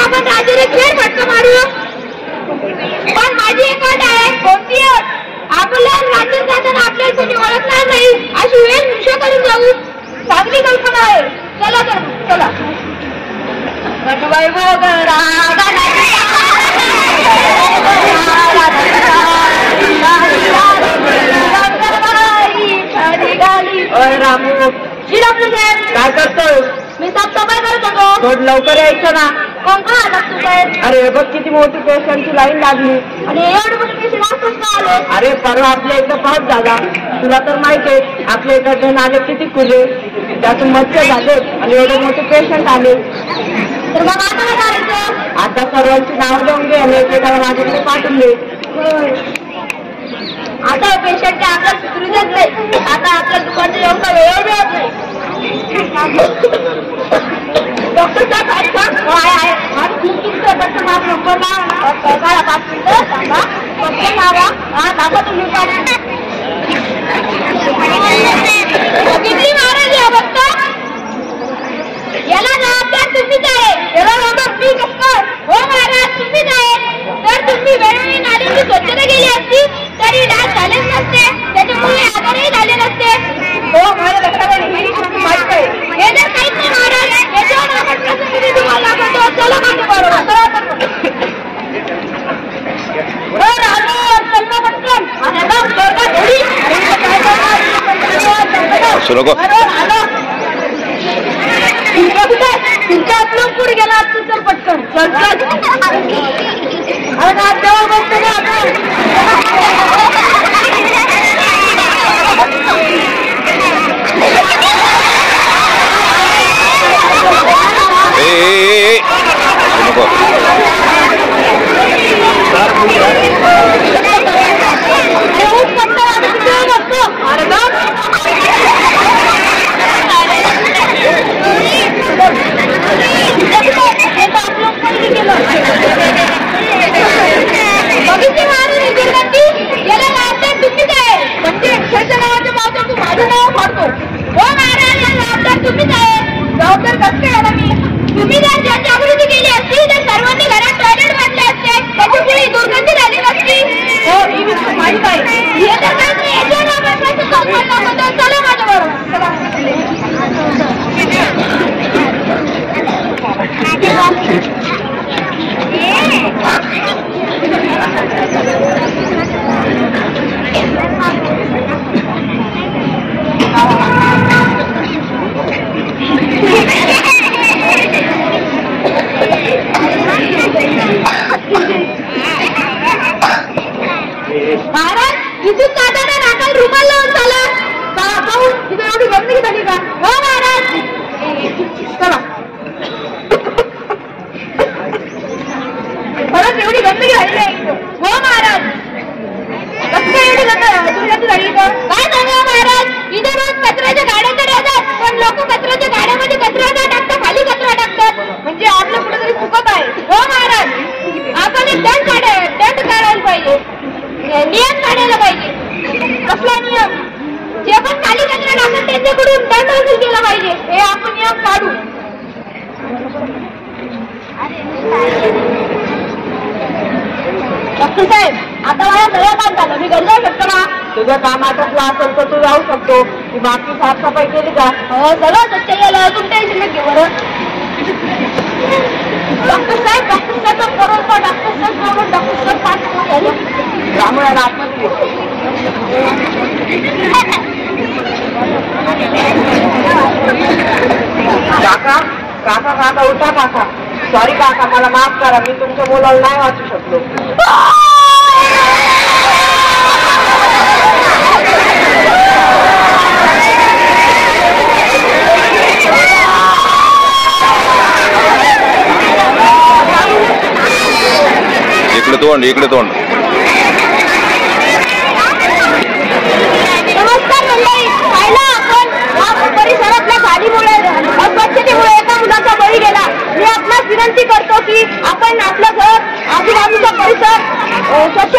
आपण राजाला फेरफटका मारू. पण माझी एक अट आहे. कोणती अट? आपल्या राज्यात जाताना आपल्याला कोणी ओळखणार नाही अशी वेशभूषा करून जाऊ. चांगली कल्पना आहे. चला तर चला. रामू श्रीराम साहेब काय करतोय? मी साफसफाई करत होतो. थोडं लवकर यायचं ना. कोण का आला तू साहेब? अरे बघ किती मोठी पेशंटची लाईन लागली. आणि एवढे मोठे पेशंट वाचतच का आले? अरे परवा आपल्या इथं पाऊस झाला. तुला तर माहिती आहे आपल्या इकडे नाले किती खुले, त्यातून मच्छर झाले आणि एवढे मोठे पेशंट आले. तर मग आता काय करायचं? आता सर्वांची नाव लिहून घे आणि एकेकाला माझ्याकडे पाठवून दे. आता पेशंट आपल्याला सुधरूनच नाही. आता आपल्या दुकानचा एवढा वेळ मिळत नाही. डॉक्टर साहेब आहे आणि खूप तुमचं बटन माझा नंबर लावा. 5 मिनिटं सांगा. फक्त लावा. हा दाखवा तुम्ही किती महाराज आहे बघता. याला जबाबदार तुम्हीच आहे. याला जबाबदार मी कसं? हो महाराज तुम्हीच आहे. तर तुम्ही वेळोवेळी नालीची स्वच्छता केली असती तरी डास झालेच नसते. त्याच्यामुळे आजारही झाले नसते. हो माझ्या लक्षात आले. माहित आहे हे जर काहीच नाही महाराज. याच्यावर आपण प्रसिद्धी तुम्हाला दाखवतो. चला माझ्या बरोबर तुमच्या आपलं पुढे गेला तर पटकन चल चल. अरे जवळ बसतो ना आपण. तुम्ही जर जनजागृती केली असती तर सर्वांनी घरात टॉयलेट बांधले असते. त्याच्यामुळे दुर्गंधी झाली नसती. हो ही माहित आहे. हे तर काही नाही. याच्यावर आपण कसं संपर्क होतो. चला माझ्या बरोबर. महाराज इथून जाताना नाकाल रुमाल लावून चाला. पाहून तिथे एवढी गंदगी झाली का? हो महाराज चला. खरंच एवढी गंदगी झाली आहे. हो महाराज कसं काय एवढी गंदगी झाली का? काय सांगा महाराज. इथे रोज कचऱ्याच्या गाड्या तर येतात पण लोक कचऱ्याच्या गाड्यामध्ये कचरा न टाकता खाली कचरा टाकतात. म्हणजे आपलं कुठेतरी चुकत आहे. हो महाराज आपण एक दंड काढायला पाहिजे. नियम काढायला पाहिजे. कसला नियम? जे पण खाली कचरा टाकतात त्यांच्याकडून दंड वसूल केला पाहिजे. हे आपण नियम काढू. डॉक्टर साहेब आता मला सगळं काम झालं. मी घरी जाऊ शकतो ना? तुझ्या कामाचा क्लास असेल तर तू जाऊ शकतो. तू बाकी साफसफाई केली का? हो सगळं स्वच्छ केलं. तुम्ही टेन्शन नका घेऊ बरं. डॉक्टर साहेब बरोबर. डॉक्टर साहेब पाच झालं. रामूला आतमध्ये काका काका काका उठा काका. सॉरी काका मला माफ करा. मी तुमच्या मुलाला नाही वाचू शकलो. इकडे तोंड. नमस्कार मंडळी. पाहिलं आपण परिसरातल्या गाडीमुळे अस्वच्छतेमुळे एका मुलाचा बळी गेला. मी आपणास विनंती करतो की आपण आपलं घर आजूबाजूचा परिसर स्वच्छ